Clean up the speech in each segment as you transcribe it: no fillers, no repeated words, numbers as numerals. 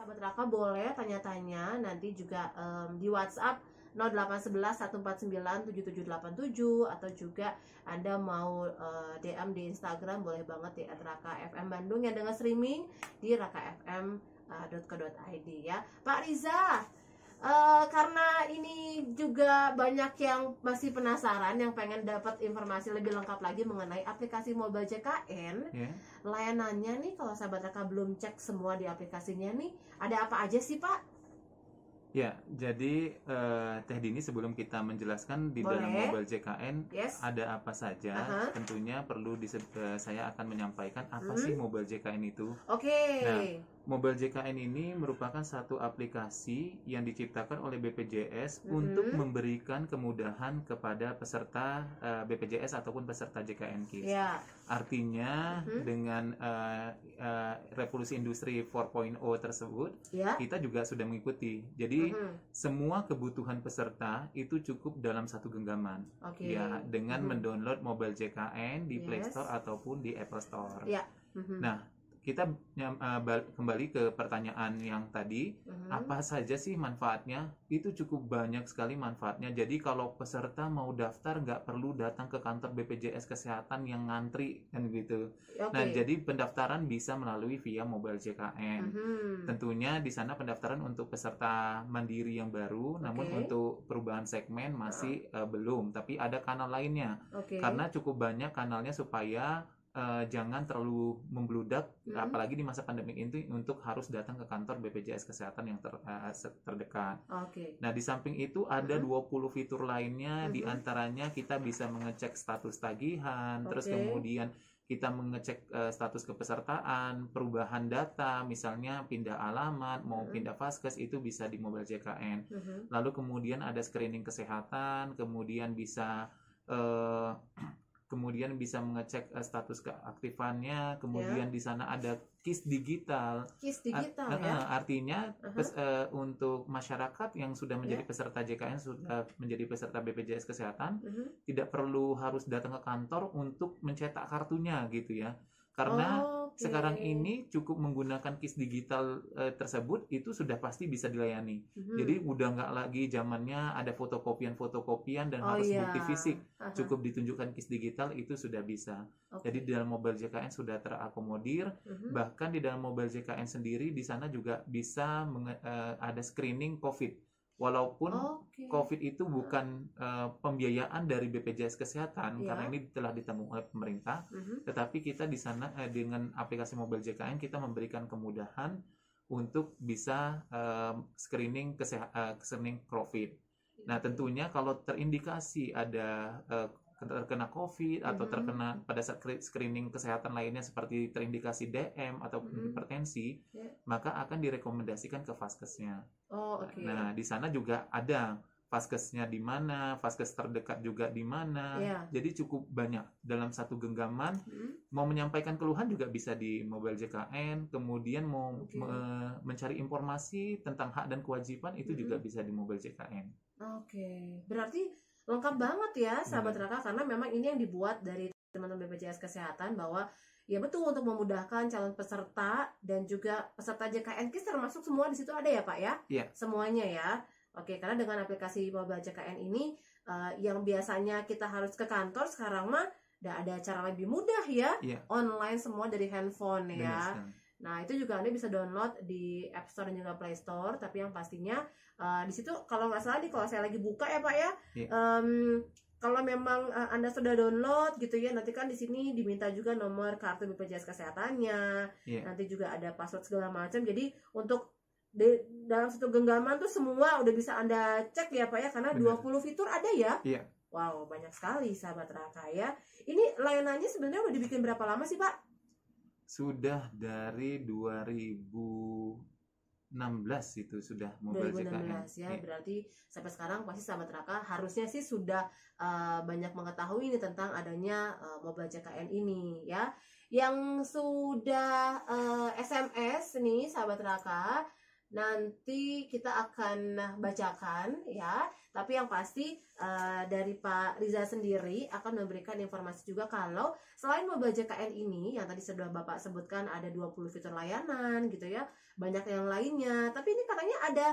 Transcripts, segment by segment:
Sahabat Raka boleh tanya-tanya nanti juga di WhatsApp 0811 149 7787 atau juga Anda mau DM di Instagram boleh banget di @raka_fm Bandung yang dengar streaming di rakafm.co.id ya. Pak Riza, karena ini juga banyak yang masih penasaran, yang pengen dapat informasi lebih lengkap lagi mengenai aplikasi Mobile JKN. Layanannya nih, kalau sahabat Raka belum cek semua di aplikasinya nih, ada apa aja sih Pak? Ya, jadi Teh Dini sebelum kita menjelaskan di dalam Mobile JKN ada apa saja, tentunya perlu saya akan menyampaikan apa sih Mobile JKN itu. Nah, Mobile JKN ini merupakan satu aplikasi yang diciptakan oleh BPJS untuk memberikan kemudahan kepada peserta BPJS ataupun peserta JKN KIS. Artinya dengan revolusi industri 4.0 tersebut, kita juga sudah mengikuti. Jadi semua kebutuhan peserta itu cukup dalam satu genggaman, ya, dengan mendownload Mobile JKN di Play Store ataupun di Apple Store. Nah, kita kembali ke pertanyaan yang tadi, apa saja sih manfaatnya? Itu cukup banyak sekali manfaatnya. Jadi kalau peserta mau daftar nggak perlu datang ke kantor BPJS Kesehatan yang ngantri kan gitu. Nah, jadi pendaftaran bisa melalui via Mobile JKN. Tentunya di sana pendaftaran untuk peserta mandiri yang baru, namun untuk perubahan segmen masih belum, tapi ada kanal lainnya. Karena cukup banyak kanalnya supaya jangan terlalu membludak, apalagi di masa pandemi ini untuk harus datang ke kantor BPJS Kesehatan yang terdekat. Nah, di samping itu ada 20 fitur lainnya, diantaranya kita bisa mengecek status tagihan, terus kemudian kita mengecek status kepesertaan, perubahan data, misalnya pindah alamat, mau pindah vaskes, itu bisa di Mobile JKN. Lalu kemudian ada screening kesehatan, kemudian bisa mengecek status keaktifannya, kemudian di sana ada KIS digital. Artinya untuk masyarakat yang sudah menjadi peserta JKN, sudah menjadi peserta BPJS Kesehatan, tidak perlu harus datang ke kantor untuk mencetak kartunya gitu ya. Karena sekarang ini cukup menggunakan KIS digital tersebut, itu sudah pasti bisa dilayani. Jadi udah nggak lagi zamannya ada fotokopian dan harus bukti fisik. Cukup ditunjukkan KIS digital, itu sudah bisa. Jadi di dalam Mobile JKN sudah terakomodir. Bahkan di dalam Mobile JKN sendiri di sana juga bisa ada screening COVID. Walaupun COVID itu bukan pembiayaan dari BPJS Kesehatan, karena ini telah ditanggung oleh pemerintah, tetapi kita di sana dengan aplikasi Mobile JKN kita memberikan kemudahan untuk bisa screening COVID. Nah, tentunya kalau terindikasi ada terkena COVID atau terkena pada saat screening kesehatan lainnya seperti terindikasi DM atau hipertensi, maka akan direkomendasikan ke vaskesnya. Nah, di sana juga ada vaskesnya di mana, vaskes terdekat juga di mana. Jadi cukup banyak dalam satu genggaman. Mau menyampaikan keluhan juga bisa di Mobile JKN, kemudian mau mencari informasi tentang hak dan kewajiban itu juga bisa di Mobile JKN. Berarti lengkap banget ya sahabat Raka, karena memang ini yang dibuat dari teman-teman BPJS Kesehatan, bahwa ya betul untuk memudahkan calon peserta dan juga peserta JKN KIS, termasuk semua di situ ada ya Pak ya? Semuanya ya. Karena dengan aplikasi Mobile JKN ini yang biasanya kita harus ke kantor, sekarang mah udah ada cara lebih mudah ya, online semua dari handphone ya. Nah, itu juga Anda bisa download di App Store dan juga Play Store. Tapi yang pastinya di situ kalau nggak salah kalau saya lagi buka ya Pak ya, kalau memang Anda sudah download gitu ya, nanti kan di sini diminta juga nomor kartu BPJS Kesehatannya, nanti juga ada password segala macam. Jadi untuk dalam satu genggaman tuh semua udah bisa Anda cek ya Pak ya, karena 20 fitur ada ya. Wow, banyak sekali sahabat Raka ya. Ini layanannya sebenarnya udah dibikin berapa lama sih Pak? Sudah dari 2016 itu sudah Mobile 2016 ya. Berarti sampai sekarang pasti sahabat Raka harusnya sih sudah banyak mengetahui ini tentang adanya Mobile JKN ini ya. Yang sudah SMS nih sahabat Raka, nanti kita akan bacakan ya. Tapi yang pasti dari Pak Riza sendiri akan memberikan informasi juga kalau selain Mobile JKN ini yang tadi sudah Bapak sebutkan ada 20 fitur layanan gitu ya, banyak yang lainnya. Tapi ini katanya ada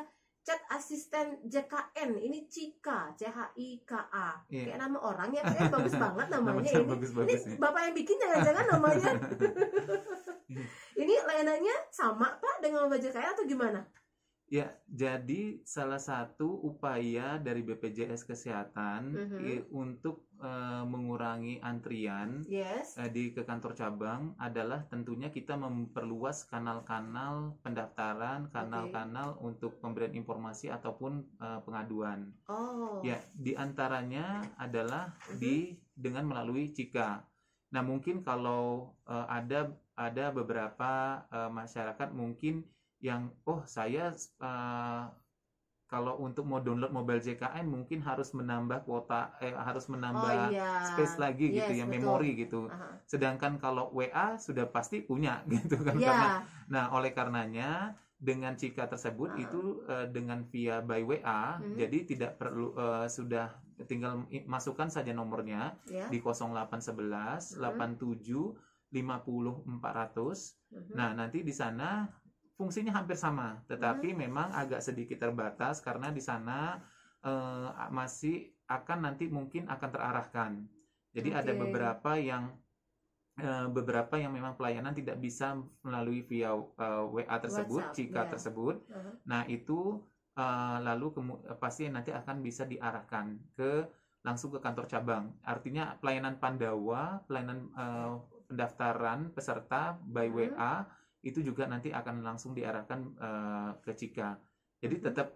chat asisten JKN, ini Cika, CHIKA, kayak nama orang ya, kayak bagus banget namanya ini. Bagus, ini Bapak yang bikin jangan-jangan namanya. Ini layanannya sama Pak dengan Mobile JKN atau gimana? Ya, jadi salah satu upaya dari BPJS Kesehatan untuk mengurangi antrian ke kantor cabang adalah tentunya kita memperluas kanal-kanal pendaftaran, kanal-kanal untuk pemberian informasi ataupun pengaduan. Ya, diantaranya adalah dengan melalui Cika. Nah, mungkin kalau ada beberapa masyarakat mungkin yang saya kalau untuk mau download Mobile JKN mungkin harus menambah kuota harus menambah space lagi gitu ya, betul. Memori gitu. Sedangkan kalau WA sudah pasti punya gitu kan. Karena oleh karenanya dengan Cika tersebut itu dengan via by WA jadi tidak perlu sudah tinggal masukkan saja nomornya di 0811 87 50 400. Nah, nanti di sana fungsinya hampir sama, tetapi memang agak sedikit terbatas karena di sana masih akan nanti mungkin akan terarahkan. Jadi ada beberapa yang memang pelayanan tidak bisa melalui via WA tersebut, Cika tersebut. Nah, itu lalu pasti nanti akan bisa diarahkan langsung ke kantor cabang. Artinya pelayanan Pandawa, pelayanan pendaftaran peserta by WA itu juga nanti akan langsung diarahkan ke Cika. Jadi tetap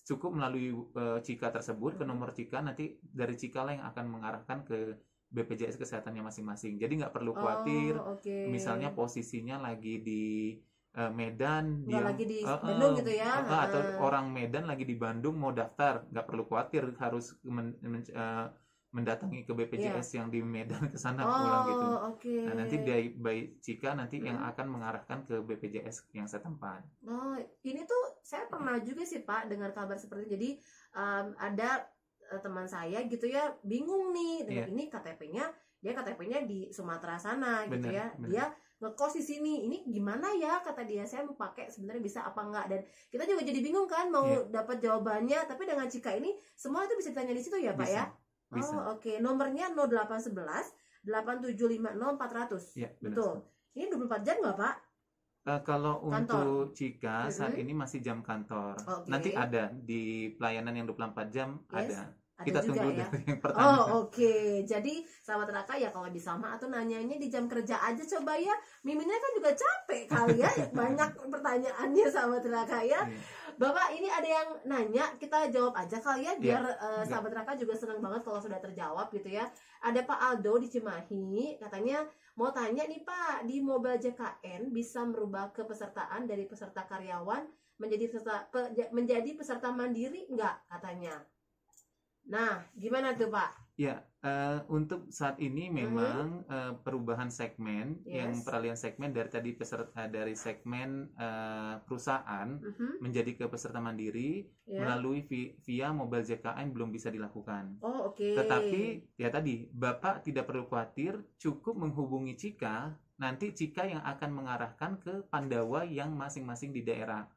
cukup melalui Cika tersebut ke nomor Cika, nanti dari Cika lah yang akan mengarahkan ke BPJS Kesehatannya masing-masing. Jadi nggak perlu khawatir misalnya posisinya lagi di Medan, dia lagi di Bandung gitu ya, atau orang Medan lagi di Bandung mau daftar, nggak perlu khawatir harus mendatangi ke BPJS yang di Medan ke sana pulang gitu. Nah, nanti by Cika nanti yang akan mengarahkan ke BPJS yang setempat. Ini tuh saya pernah juga sih Pak dengar kabar seperti itu. Jadi ada teman saya gitu ya bingung nih dengan ini KTP-nya di Sumatera sana gitu ya. Dia ngekos di sini. Ini gimana ya kata dia, saya mau pakai sebenarnya bisa apa enggak, dan kita juga jadi bingung kan mau dapat jawabannya. Tapi dengan Cika ini semua itu bisa ditanya di situ ya Pak ya. Nomornya 0811 8750 400. Betul. Ini 24 jam nggak Pak? Kalau kantor. Untuk Cika saat ini masih jam kantor. Nanti ada di pelayanan yang 24 jam ada. Kita tunggu ya? Dari yang pertama. Jadi sahabat Raka ya kalau bisa mah atau nanyanya di jam kerja aja coba ya. Miminnya kan juga capek kali ya. Banyak pertanyaannya sahabat Raka ya. Bapak ini ada yang nanya, kita jawab aja kali ya biar sahabat Raka juga senang banget kalau sudah terjawab gitu ya. Ada Pak Aldo di Cimahi, katanya mau tanya nih Pak, di Mobile JKN bisa merubah kepesertaan dari peserta karyawan menjadi peserta mandiri nggak katanya? Nah, gimana tuh Pak? Ya, untuk saat ini memang perubahan segmen, yang peralihan segmen dari tadi peserta dari segmen perusahaan menjadi ke peserta mandiri melalui via Mobile JKN belum bisa dilakukan. Tetapi ya tadi Bapak tidak perlu khawatir, cukup menghubungi Cika, nanti Cika yang akan mengarahkan ke Pandawa yang masing-masing di daerah.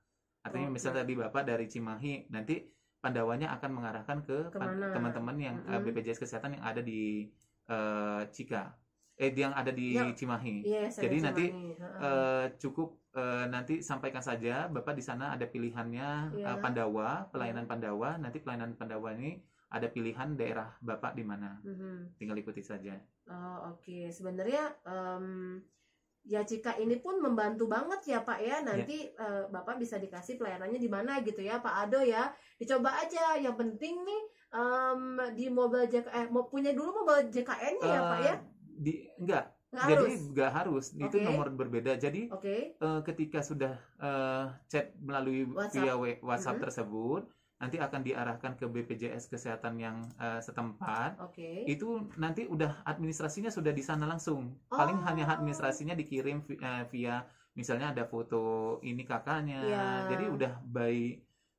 Artinya misalnya tadi Bapak dari Cimahi, nanti Pandawanya akan mengarahkan ke teman-teman yang BPJS Kesehatan yang ada di Cika, yang ada di Cimahi. Jadi nanti cukup nanti sampaikan saja Bapak di sana ada pilihannya Pandawa, pelayanan Pandawa. Nanti pelayanan Pandawa ini ada pilihan daerah Bapak di mana. Tinggal ikuti saja. Sebenarnya ya Cika ini pun membantu banget ya Pak ya. Nanti Bapak bisa dikasih pelayanannya di mana gitu ya Pak Ado ya. Dicoba aja. Yang penting nih di Mobile JKN mau punya dulu Mobile JKN-nya ya Pak ya. Jadi nggak harus. Itu nomor berbeda. Jadi ketika sudah chat melalui via WhatsApp tersebut, nanti akan diarahkan ke BPJS Kesehatan yang setempat. Itu nanti udah administrasinya sudah di sana langsung. Paling hanya administrasinya dikirim via misalnya ada foto ini kakaknya, jadi udah by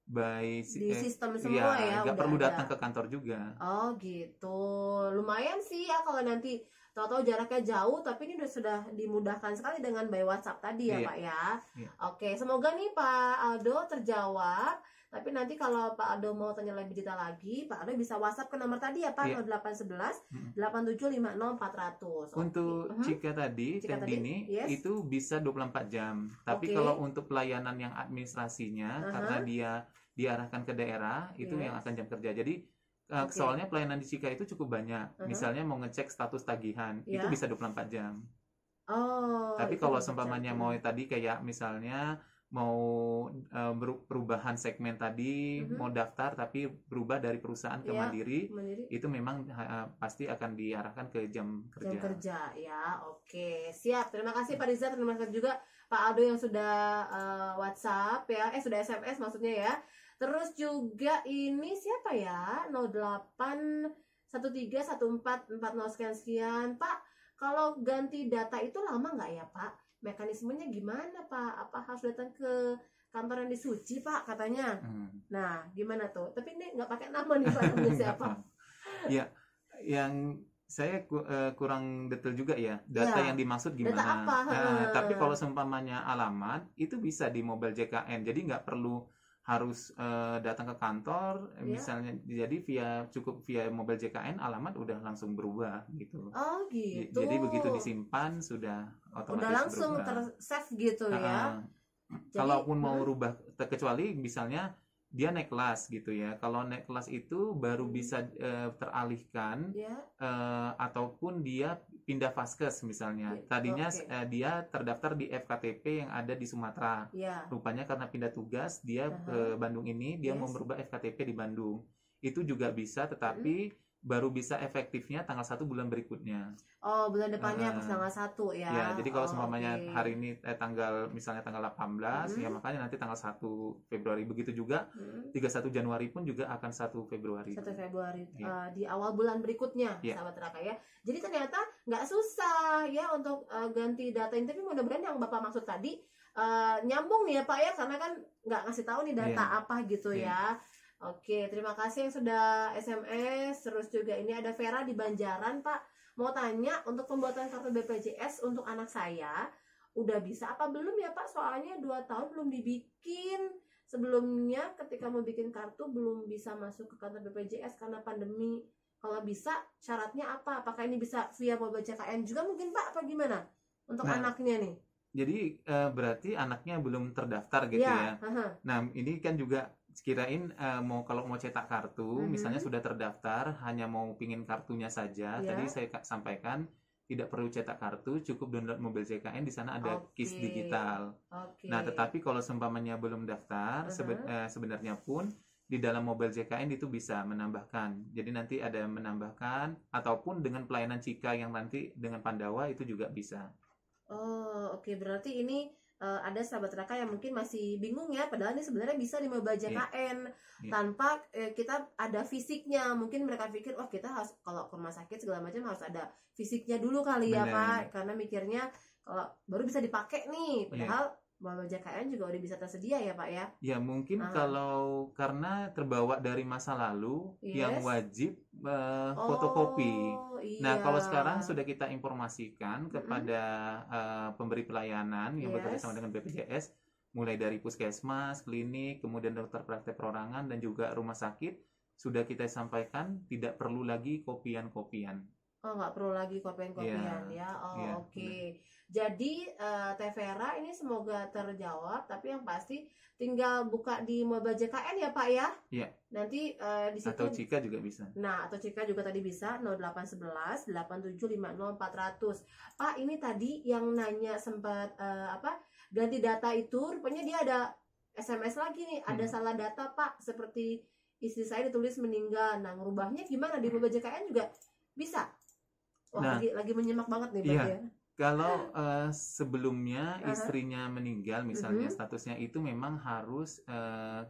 di sistem semua ya, nggak perlu datang ke kantor juga. Oh gitu, lumayan sih ya kalau nanti tahu-tahu jaraknya jauh, tapi ini sudah dimudahkan sekali dengan by WhatsApp tadi ya Pak ya. Oke, semoga nih Pak Aldo terjawab. Tapi nanti kalau Pak Aldo mau tanya lebih detail lagi, Pak Aldo bisa WhatsApp ke nomor tadi ya Pak, 0811 8750 400. Untuk Cika tadi, Teh Dini, itu bisa 24 jam. Tapi kalau untuk pelayanan yang administrasinya, karena dia diarahkan ke daerah, itu yang akan jam kerja. Jadi soalnya pelayanan di Cika itu cukup banyak. Misalnya mau ngecek status tagihan, itu bisa 24 jam. Tapi kalau seumpamanya mau tadi kayak misalnya mau perubahan segmen tadi, mau daftar tapi berubah dari perusahaan ke mandiri, itu memang pasti akan diarahkan ke jam kerja. Jam kerja ya, oke, siap. Terima kasih Pak Riza, terima kasih juga Pak Aldo yang sudah WhatsApp ya, sudah SMS maksudnya ya. Terus juga ini siapa ya, 08131440 sekian Pak. Kalau ganti data itu lama nggak ya Pak? Mekanismenya gimana Pak? Apa harus datang ke kantor yang di Suci Pak katanya? Nah gimana tuh? Tapi ini nggak pakai nama nih Pak, namanya siapa? Ya, yang saya kurang detail juga ya data yang dimaksud gimana. Data apa? Tapi kalau seumpamanya alamat itu bisa di Mobile JKN, jadi nggak perlu harus datang ke kantor, misalnya jadi cukup via Mobile JKN, alamat udah langsung berubah gitu. Oh gitu. Jadi begitu disimpan sudah otomatis udah langsung ter-save gitu ya. Kalaupun mau rubah, kecuali misalnya dia naik kelas gitu ya. Kalau naik kelas itu baru bisa teralihkan ataupun dia pindah vaskes misalnya. Tadinya dia terdaftar di FKTP yang ada di Sumatera. Rupanya karena pindah tugas dia ke Bandung ini, dia mau merubah FKTP di Bandung. Itu juga bisa, tetapi baru bisa efektifnya tanggal 1 bulan berikutnya. Oh, bulan depannya pas tanggal 1 ya. Ya, jadi kalau seumpamanya hari ini misalnya tanggal 18, ya makanya nanti tanggal 1 Februari. Begitu juga 31 Januari pun juga akan 1 Februari. 1 Februari di awal bulan berikutnya, sahabat Raka ya. Jadi ternyata nggak susah ya untuk ganti data ini, tapi mudah-mudahan yang Bapak maksud tadi nyambung nih ya Pak ya, karena kan nggak ngasih tahu nih data apa gitu ya. Oke, terima kasih yang sudah SMS. Terus juga ini ada Vera di Banjaran Pak, mau tanya untuk pembuatan kartu BPJS untuk anak saya udah bisa apa belum ya Pak? Soalnya 2 tahun belum dibikin. Sebelumnya ketika mau bikin kartu belum bisa masuk ke kantor BPJS karena pandemi. Kalau bisa syaratnya apa? Apakah ini bisa via Mobile JKN juga mungkin Pak? Apa gimana untuk anaknya nih? Jadi berarti anaknya belum terdaftar gitu ya. Nah ini kan juga kirain kalau mau cetak kartu, misalnya sudah terdaftar, hanya mau pingin kartunya saja. Tadi saya sampaikan tidak perlu cetak kartu, cukup download Mobile JKN, di sana ada KIS digital. Nah, tetapi kalau seumpamanya belum daftar, sebenarnya pun di dalam Mobile JKN itu bisa menambahkan. Jadi nanti ada menambahkan, ataupun dengan pelayanan Cika yang nanti dengan Pandawa itu juga bisa. Oh, oke. Berarti ini ada sahabat Raka yang mungkin masih bingung ya, padahal ini sebenarnya bisa di Mobile JKN tanpa kita ada fisiknya. Mungkin mereka pikir kita harus kalau ke rumah sakit segala macam harus ada fisiknya dulu kali ya Pak, karena mikirnya kalau baru bisa dipakai nih, padahal Mobile JKN juga udah bisa tersedia ya Pak ya. Ya mungkin kalau karena terbawa dari masa lalu yang wajib fotokopi. Nah kalau sekarang sudah kita informasikan kepada pemberi pelayanan yang bekerja sama dengan BPJS, mulai dari puskesmas, klinik, kemudian dokter praktek perorangan dan juga rumah sakit, sudah kita sampaikan tidak perlu lagi kopian-kopian. Oh, nggak perlu lagi kopian-kopian ya. Oke. Jadi Teh Vera ini semoga terjawab, tapi yang pasti tinggal buka di Mobile JKN ya Pak ya. Iya. Nanti di situ. Atau Cika juga bisa. Nah, atau Cika juga tadi bisa 0811 8750 400. Pak, ini tadi yang nanya sempat ganti data itu, rupanya dia ada SMS lagi nih, ada salah data Pak, seperti istri saya ditulis meninggal. Nah, ngerubahnya gimana di Mobile JKN juga bisa? Wah, lagi menyimak banget nih Pak ya. Kalau sebelumnya istrinya meninggal misalnya, statusnya itu memang harus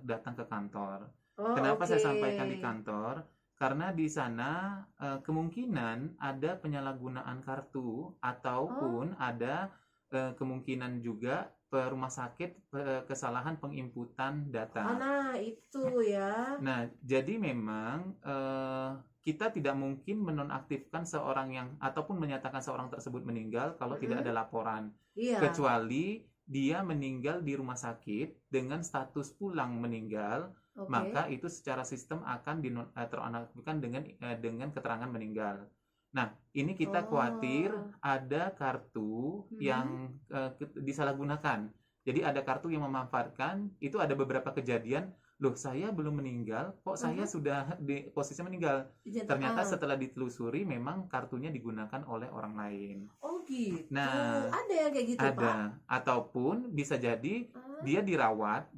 datang ke kantor. Kenapa saya sampaikan di kantor? Karena di sana kemungkinan ada penyalahgunaan kartu ataupun ada kemungkinan juga rumah sakit kesalahan penginputan data. Nah, itu ya. Nah, jadi memang kita tidak mungkin menonaktifkan seorang yang ataupun menyatakan seorang tersebut meninggal kalau tidak ada laporan. Kecuali dia meninggal di rumah sakit dengan status pulang meninggal, maka itu secara sistem akan teronaktifkan dengan keterangan meninggal. Nah, ini kita khawatir ada kartu yang disalahgunakan. Jadi ada kartu yang memanfaatkan, itu ada beberapa kejadian, loh saya belum meninggal, kok saya sudah di posisi meninggal. Ternyata setelah ditelusuri memang kartunya digunakan oleh orang lain. Oh gitu. Nah, ada yang kayak gitu, ada. Pak? Ataupun bisa jadi dia dirawat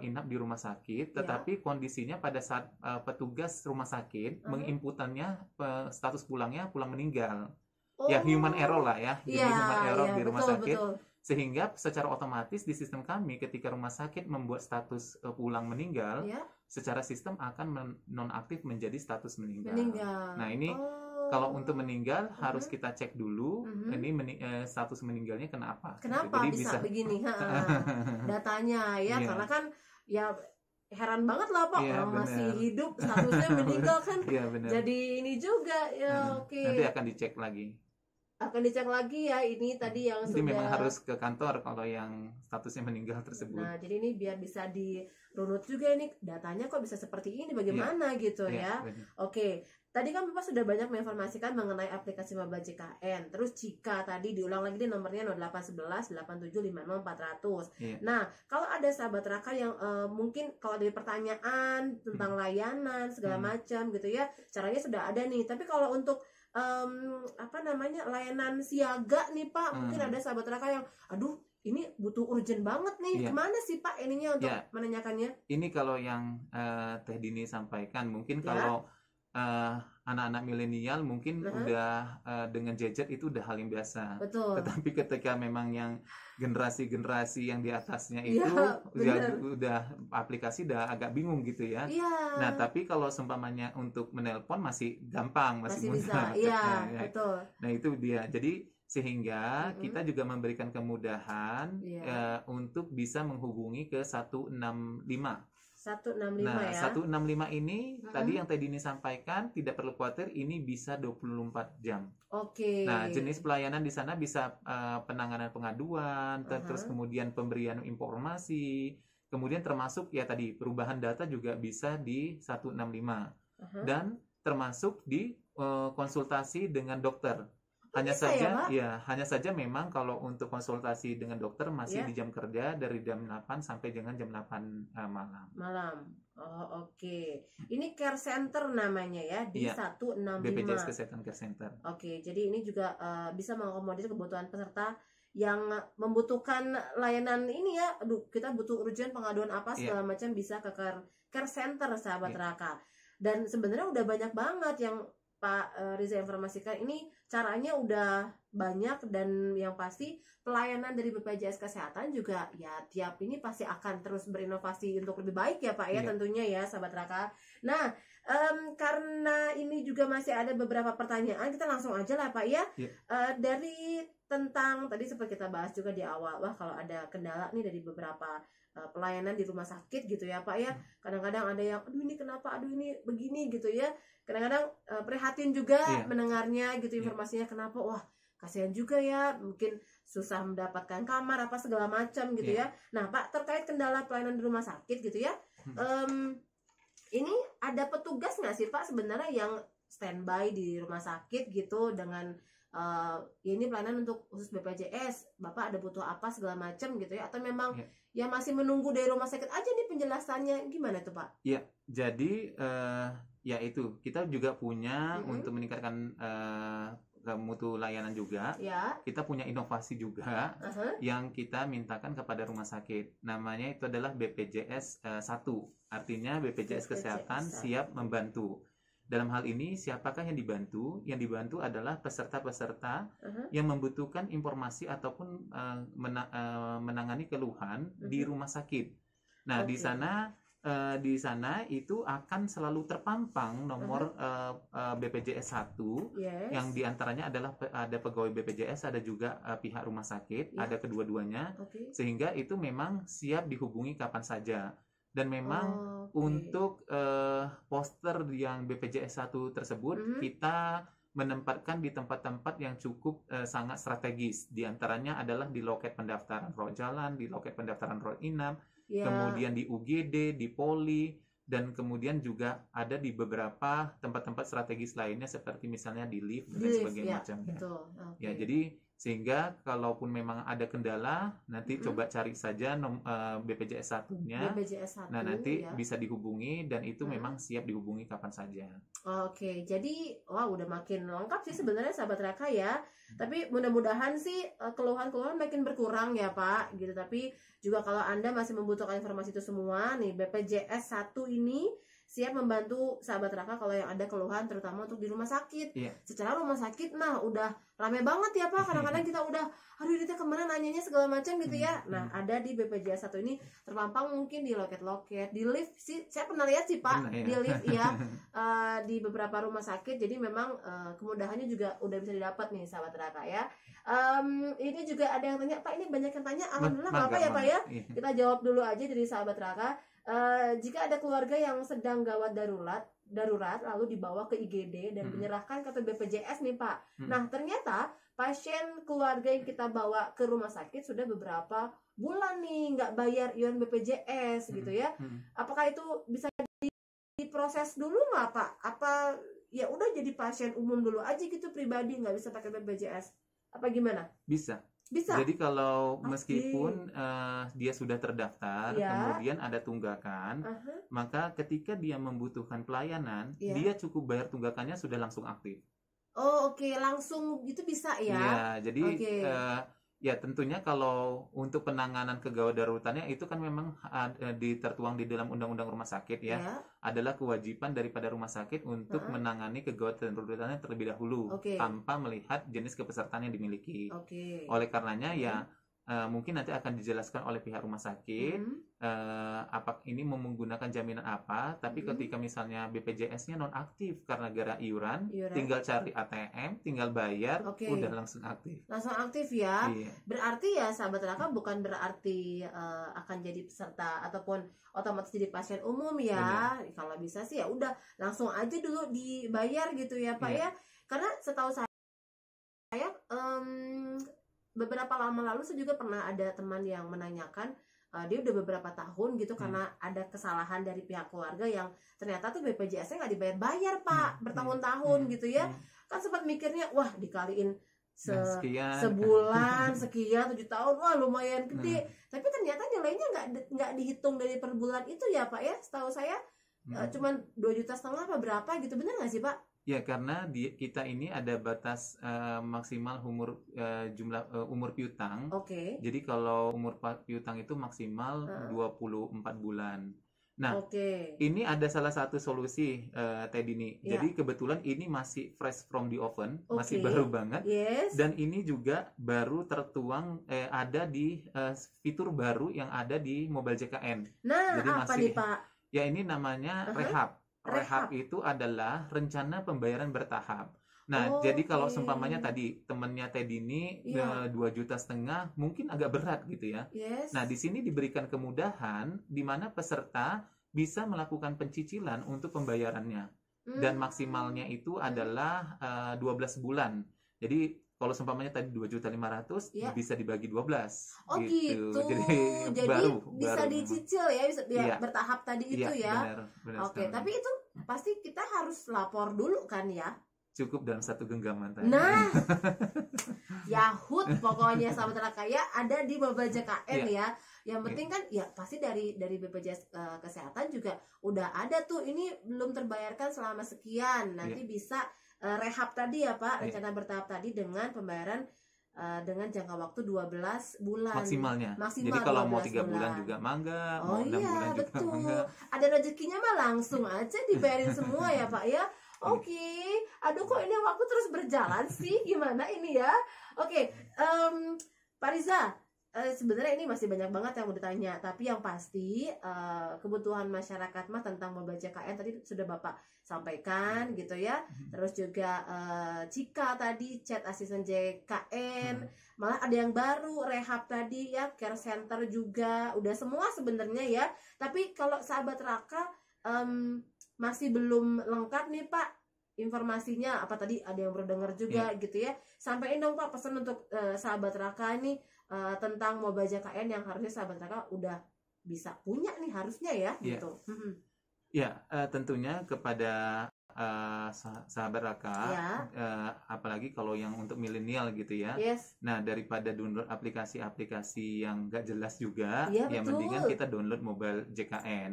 inap di rumah sakit, tetapi kondisinya pada saat petugas rumah sakit menginputannya status pulang meninggal. Ya human error lah ya. Jadi human error di rumah sakit. Betul. Sehingga secara otomatis di sistem kami ketika rumah sakit membuat status pulang meninggal, secara sistem akan nonaktif menjadi status meninggal. Nah, ini kalau untuk meninggal harus kita cek dulu ini status meninggalnya kenapa. Kenapa jadi bisa begini datanya ya. Karena kan ya heran banget lah Pak, orang masih hidup statusnya meninggal kan. Jadi ini juga ya. Nanti akan dicek lagi. Ya, ini tadi yang jadi memang harus ke kantor kalau yang statusnya meninggal tersebut. Nah, jadi ini biar bisa dirunut juga ini datanya kok bisa seperti ini bagaimana gitu ya. Oke. Tadi kan Bapak sudah banyak menginformasikan mengenai aplikasi Mobile JKN. Terus jika tadi diulang lagi di nomornya 0811 8750 400. Nah, kalau ada sahabat Raka yang mungkin kalau ada pertanyaan tentang layanan segala macam gitu ya, caranya sudah ada nih. Tapi kalau untuk layanan siaga nih Pak, mungkin ada sahabat Raka yang aduh ini butuh urgent banget nih, kemana sih Pak ininya untuk menanyakannya? Ini kalau yang Teh Dini sampaikan mungkin kalau anak-anak milenial mungkin udah dengan gadget itu udah hal yang biasa. Betul. Tetapi ketika memang yang generasi-generasi yang di atasnya itu udah aplikasi udah agak bingung gitu ya. Nah, tapi kalau seumpamanya untuk menelpon masih gampang, masih bisa. Betul. Nah, itu dia. Jadi sehingga kita juga memberikan kemudahan untuk bisa menghubungi ke 165. 165 nah, ya. 165 ini tadi yang tadi ini sampaikan tidak perlu khawatir, ini bisa 24 jam. Oke. Nah, jenis pelayanan di sana bisa penanganan pengaduan, terus kemudian pemberian informasi, kemudian termasuk ya tadi perubahan data juga bisa di 165. Dan termasuk di konsultasi dengan dokter. Hanya saja memang kalau untuk konsultasi dengan dokter masih di jam kerja dari jam 8 sampai dengan jam 8 malam. Oh, oke. Ini care center namanya ya di 165. BPJS Kesehatan Care Center. Oke, jadi ini juga bisa mengakomodir kebutuhan peserta yang membutuhkan layanan ini ya. Aduh, kita butuh urgent pengaduan apa segala macam bisa ke care center sahabat Raka. Dan sebenarnya udah banyak banget yang Pak Riza informasikan, ini caranya udah banyak dan yang pasti pelayanan dari BPJS Kesehatan juga ya tiap ini pasti akan terus berinovasi untuk lebih baik ya Pak ya tentunya ya sahabat Raka. Nah karena ini juga masih ada beberapa pertanyaan, kita langsung aja lah Pak ya. Dari tentang tadi seperti kita bahas juga di awal, wah kalau ada kendala nih dari beberapa pelayanan di rumah sakit gitu ya Pak ya, kadang-kadang ada yang aduh ini kenapa, aduh ini begini gitu ya, kadang-kadang prihatin juga mendengarnya gitu informasinya kenapa, wah kasihan juga ya, mungkin susah mendapatkan kamar apa segala macam gitu ya. Nah Pak, terkait kendala pelayanan di rumah sakit gitu ya, ini ada petugas nggak sih Pak sebenarnya yang standby di rumah sakit gitu dengan ini pelayanan untuk khusus BPJS, Bapak ada butuh apa segala macam gitu ya, atau memang ya masih menunggu dari rumah sakit aja nih penjelasannya, gimana tuh Pak? Ya, jadi ya itu kita juga punya untuk meningkatkan mutu layanan juga. Kita punya inovasi juga yang kita mintakan kepada rumah sakit. Namanya itu adalah BPJS 1. Artinya BPJS Kesehatan siap membantu. Dalam hal ini siapakah yang dibantu? Yang dibantu adalah peserta-peserta yang membutuhkan informasi ataupun menangani keluhan di rumah sakit. Nah, di sana di sana itu akan selalu terpampang nomor BPJS 1 yang diantaranya adalah ada pegawai BPJS, ada juga pihak rumah sakit, ada kedua-duanya, sehingga itu memang siap dihubungi kapan saja. Dan memang untuk poster yang BPJS 1 tersebut kita menempatkan di tempat-tempat yang cukup sangat strategis. Di antaranya adalah di loket pendaftaran rawat jalan, di loket pendaftaran rawat inap, kemudian di UGD, di Poli, dan kemudian juga ada di beberapa tempat-tempat strategis lainnya seperti misalnya di lift dan sebagainya macamnya. Ya, jadi sehingga kalaupun memang ada kendala nanti coba cari saja BPJS 1-nya. Nah, nanti bisa dihubungi dan itu memang siap dihubungi kapan saja. Oke, jadi udah makin lengkap sih sebenarnya sahabat Raka ya. Tapi mudah-mudahan sih keluhan-keluhan makin berkurang ya Pak gitu. Tapi juga kalau Anda masih membutuhkan informasi itu semua nih, BPJS 1 ini siap membantu sahabat Raka kalau yang ada keluhan terutama untuk di rumah sakit. Secara rumah sakit udah rame banget ya Pak. Kadang-kadang kita udah aduh ini kemana nanyanya segala macam gitu ya. Nah, ada di BPJS 1 ini terpampang mungkin di loket-loket, di lift sih. Saya pernah lihat sih Pak, di lift ya. Di beberapa rumah sakit. Jadi memang kemudahannya juga udah bisa didapat nih sahabat Raka ya. Ini juga ada yang tanya, Pak ini banyak yang tanya. Alhamdulillah apa ya Pak ya. Kita jawab dulu aja dari sahabat Raka. Jika ada keluarga yang sedang gawat darurat lalu dibawa ke IGD dan menyerahkan kartu BPJS nih Pak. Nah ternyata pasien keluarga yang kita bawa ke rumah sakit sudah beberapa bulan nih nggak bayar iuran BPJS gitu ya. Apakah itu bisa diproses dulu nggak Pak? Apa ya udah jadi pasien umum dulu aja gitu pribadi nggak bisa pakai BPJS? Apa gimana? Bisa. Jadi kalau meskipun dia sudah terdaftar, kemudian ada tunggakan, maka ketika dia membutuhkan pelayanan, dia cukup bayar tunggakannya sudah langsung aktif. Langsung gitu bisa ya? Iya, jadi ya tentunya kalau untuk penanganan kegawat daruratannya itu kan memang tertuang di dalam Undang-Undang Rumah Sakit ya, adalah kewajiban daripada rumah sakit untuk menangani kegawat daruratannya terlebih dahulu tanpa melihat jenis kepesertaan yang dimiliki. Oleh karenanya ya mungkin nanti akan dijelaskan oleh pihak rumah sakit apa ini menggunakan jaminan apa, tapi ketika misalnya BPJS-nya nonaktif karena gara iuran, tinggal cari ATM, tinggal bayar, udah langsung aktif. Langsung aktif ya. Berarti ya sahabat Raka bukan berarti akan jadi peserta ataupun otomatis jadi pasien umum ya. Kalau bisa sih ya udah langsung aja dulu dibayar gitu ya Pak ya. Karena setahu saya beberapa lama lalu saya juga pernah ada teman yang menanyakan dia udah beberapa tahun gitu karena ada kesalahan dari pihak keluarga yang ternyata tuh BPJS-nya nggak dibayar-bayar Pak bertahun-tahun gitu ya. Kan sempat mikirnya wah dikaliin sebulan sekian 7 tahun wah lumayan gede. Tapi ternyata nilainya nggak dihitung dari per bulan itu ya Pak ya. Setahu saya cuman 2,5 juta apa berapa gitu, benar nggak sih Pak? Ya karena kita ini ada batas maksimal jumlah umur piutang. Jadi kalau umur piutang itu maksimal 24 bulan. Nah, ini ada salah satu solusi Teh Dini. Jadi kebetulan ini masih fresh from the oven, masih baru banget. Dan ini juga baru tertuang ada di fitur baru yang ada di Mobile JKN. Nah, jadi apa nih Pak? Ya ini namanya Rehab. Rehab itu adalah rencana pembayaran bertahap. Nah, jadi kalau seumpamanya tadi temennya Teh Dini 2,5 juta mungkin agak berat gitu ya. Nah, di sini diberikan kemudahan di mana peserta bisa melakukan pencicilan untuk pembayarannya. Dan maksimalnya itu adalah 12 bulan. Jadi kalau seumpamanya tadi 2.500.000 bisa dibagi 12. Gitu. Jadi bisa dicicil ya, bisa bertahap tadi itu ya. Benar tapi itu pasti kita harus lapor dulu kan ya. Cukup dalam satu genggaman tadi. Nah, Yahut pokoknya sahabat Raka ya ada di Mobile JKN ya. Yang penting kan ya pasti dari BPJS Kesehatan juga udah ada tuh, ini belum terbayarkan selama sekian. Nanti bisa rehab tadi ya Pak, rencana bertahap tadi dengan pembayaran dengan jangka waktu 12 bulan maksimal. Jadi kalau mau 3 bulan juga mangga, mau 6 bulan juga mangga. Ada rezekinya mah langsung aja dibayarin semua ya Pak ya. Aduh kok ini waktu terus berjalan sih, gimana ini ya? Pak Riza, sebenarnya ini masih banyak banget yang mau ditanya, tapi yang pasti kebutuhan masyarakat mah tentang mobile JKN tadi sudah Bapak sampaikan gitu ya. Terus juga Cika tadi chat asisten JKN, malah ada yang baru rehab tadi ya, care center juga, udah semua sebenarnya ya. Tapi kalau sahabat Raka masih belum lengkap nih Pak informasinya, apa tadi ada yang baru dengar juga gitu ya, sampaikan dong Pak pesan untuk sahabat Raka nih tentang mobile JKN yang harusnya sahabat Raka udah bisa punya nih harusnya ya gitu. Ya, tentunya kepada sahabat Raka, apalagi kalau yang untuk milenial gitu ya. Nah, daripada download aplikasi-aplikasi yang gak jelas juga, ya mendingan kita download mobile JKN.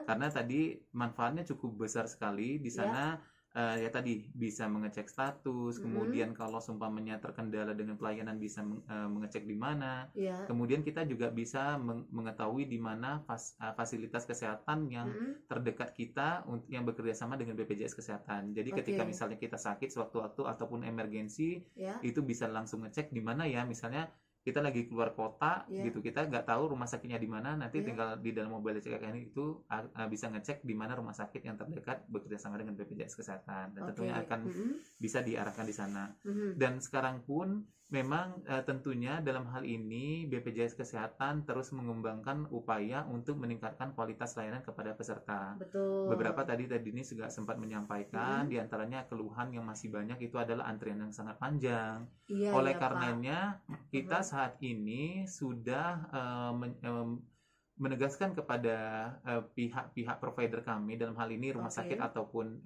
Karena tadi manfaatnya cukup besar sekali di sana. Ya tadi bisa mengecek status, kemudian kalau seumpamanya terkendala dengan pelayanan bisa mengecek di mana, kemudian kita juga bisa mengetahui di mana fasilitas kesehatan yang terdekat kita yang bekerja sama dengan BPJS Kesehatan. Jadi ketika misalnya kita sakit sewaktu-waktu ataupun emergensi, itu bisa langsung ngecek di mana ya, misalnya kita lagi keluar kota gitu, kita nggak tahu rumah sakitnya di mana, nanti tinggal di dalam mobile JKN itu bisa ngecek di mana rumah sakit yang terdekat bekerja sama dengan BPJS Kesehatan, dan tentunya akan bisa diarahkan di sana. Dan sekarang pun memang tentunya dalam hal ini BPJS Kesehatan terus mengembangkan upaya untuk meningkatkan kualitas layanan kepada peserta. Beberapa tadi ini juga sempat menyampaikan, diantaranya keluhan yang masih banyak itu adalah antrian yang sangat panjang. Oleh karenanya kita saat ini sudah menegaskan kepada pihak-pihak provider kami, dalam hal ini rumah sakit ataupun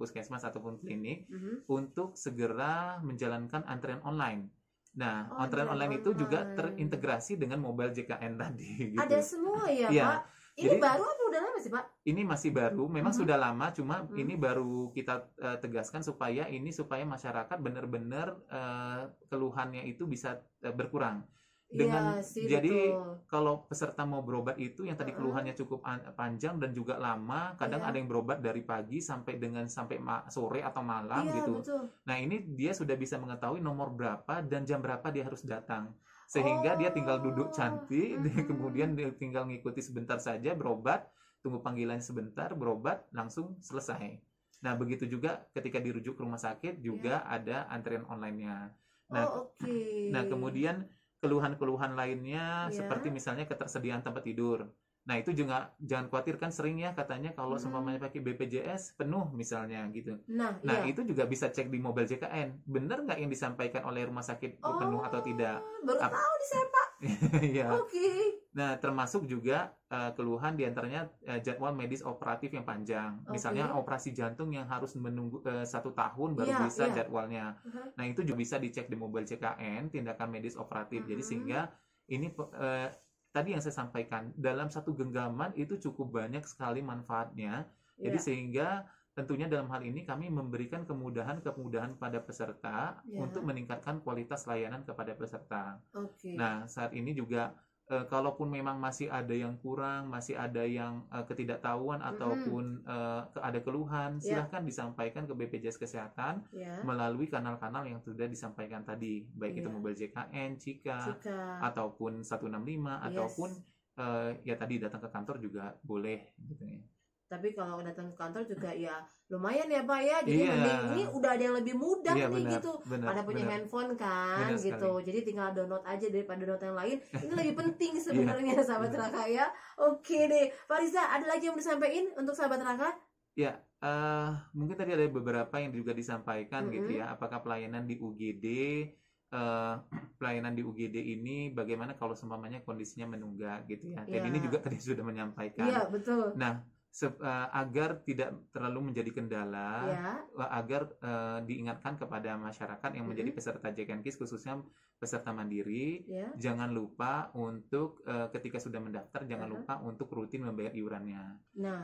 puskesmas ataupun klinik, untuk segera menjalankan antrian online. Nah, antrian online itu juga terintegrasi dengan mobile JKN tadi. Gitu. Ada semua ya, Pak? Ini jadi, baru apa udah lama sih, Pak? Ini masih baru, memang sudah lama, cuma ini baru kita tegaskan supaya masyarakat benar-benar keluhannya itu bisa berkurang. Dengan jadi kalau peserta mau berobat itu yang tadi keluhannya cukup panjang dan juga lama, kadang ada yang berobat dari pagi sampai sore atau malam gitu. Betul. Nah, ini dia sudah bisa mengetahui nomor berapa dan jam berapa dia harus datang. Sehingga dia tinggal duduk cantik, kemudian dia tinggal ngikuti sebentar saja berobat, tunggu panggilannya sebentar, berobat, langsung selesai. Nah, begitu juga ketika dirujuk ke rumah sakit juga ada antrian online-nya. Nah, nah kemudian keluhan-keluhan lainnya seperti misalnya ketersediaan tempat tidur. Nah, itu juga jangan khawatir, kan sering ya katanya kalau seumpamanya pakai BPJS penuh misalnya gitu. Nah itu juga bisa cek di mobile JKN. Benar nggak yang disampaikan oleh rumah sakit penuh atau tidak? Baru tahu nih saya, Pak. Ya. Nah, termasuk juga keluhan diantaranya jadwal medis operatif yang panjang. Misalnya operasi jantung yang harus menunggu 1 tahun baru bisa jadwalnya. Nah, itu juga bisa dicek di mobile JKN, tindakan medis operatif. Jadi sehingga ini tadi yang saya sampaikan, dalam satu genggaman itu cukup banyak sekali manfaatnya. Jadi sehingga tentunya dalam hal ini kami memberikan kemudahan pada peserta untuk meningkatkan kualitas layanan kepada peserta. Nah, saat ini juga kalaupun memang masih ada yang kurang, masih ada yang ketidaktahuan ataupun ada keluhan, silahkan disampaikan ke BPJS Kesehatan melalui kanal-kanal yang sudah disampaikan tadi, baik itu mobile JKN, Cika, ataupun 165, ataupun ya tadi datang ke kantor juga boleh gitu ya. Tapi kalau datang ke kantor juga ya lumayan ya Pak ya, jadi mending ini udah ada yang lebih mudah nih benar, gitu, pada punya handphone kan gitu, jadi tinggal download aja daripada download yang lain. Ini lebih penting sebenarnya sahabat Raka ya. Oke deh, Pak Riza, ada lagi yang mau disampaikan untuk sahabat Raka? Ya, mungkin tadi ada beberapa yang juga disampaikan gitu ya, apakah pelayanan di UGD ini bagaimana kalau seumpamanya kondisinya menunggak gitu ya. Dan ini juga tadi sudah menyampaikan. Iya, betul. Nah, agar tidak terlalu menjadi kendala, agar diingatkan kepada masyarakat yang menjadi peserta JKNKIS, khususnya peserta mandiri, jangan lupa untuk ketika sudah mendaftar jangan lupa untuk rutin membayar iurannya.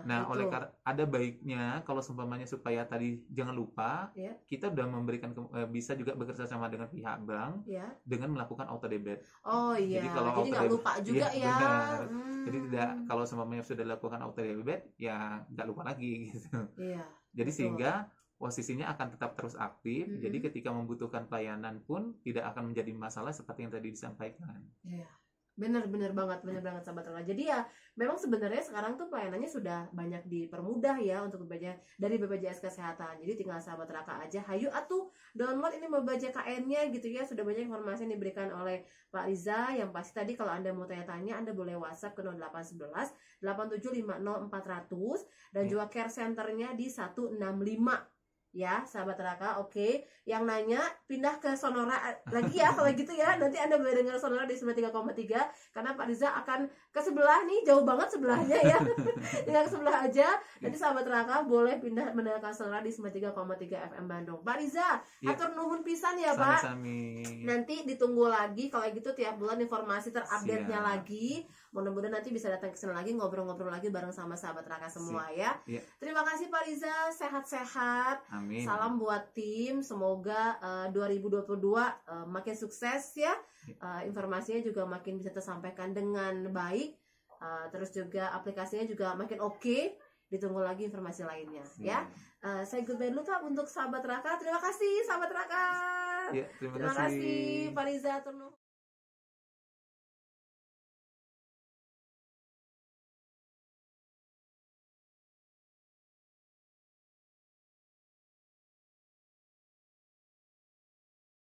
Nah oleh karena ada baiknya kalau seumpamanya supaya tadi jangan lupa, kita sudah memberikan bisa juga bekerja sama dengan pihak bank dengan melakukan auto debit. Jadi kalau jadi nggak lupa juga ya. Benar. Jadi tidak, kalau seumpamanya sudah dilakukan auto debit ya nggak lupa lagi gitu. Jadi sehingga posisinya akan tetap terus aktif. Jadi ketika membutuhkan pelayanan pun tidak akan menjadi masalah seperti yang tadi disampaikan. Bener banget sahabat Raka. Jadi ya memang sebenarnya sekarang tuh pelayanannya sudah banyak dipermudah ya untuk dari BPJS Kesehatan. Jadi tinggal sahabat Raka aja, hayu atuh download ini mobile JKN-nya gitu ya. Sudah banyak informasi yang diberikan oleh Pak Riza. Yang pasti tadi kalau Anda mau tanya-tanya, Anda boleh WhatsApp ke 0811 8750 400 dan juga care center-nya di 165 ya sahabat Raka. Oke, yang nanya pindah ke Sonora lagi ya kalau gitu ya, nanti Anda boleh dengar Sonora di 93,3 karena Pak Riza akan ke sebelah nih, jauh banget sebelahnya ya. Tinggal ke sebelah aja. Nanti sahabat Raka boleh pindah mendengarkan Sonora di 93,3 FM Bandung. Pak Riza, atur nuhun pisan ya Pak. Nanti ditunggu lagi kalau gitu tiap bulan informasi terupdate-nya lagi. Mudah-mudahan nanti bisa datang ke sini lagi, ngobrol-ngobrol lagi bareng sama sahabat Raka semua ya. Terima kasih Pak Riza, sehat-sehat. Amin. Salam buat tim, semoga 2022 makin sukses ya. Informasinya juga makin bisa tersampaikan dengan baik. Terus juga aplikasinya juga makin oke. Ditunggu lagi informasi lainnya ya. Saya goodbye dulu Kak untuk sahabat Raka. Terima kasih sahabat Raka. Terima kasih Pak Riza.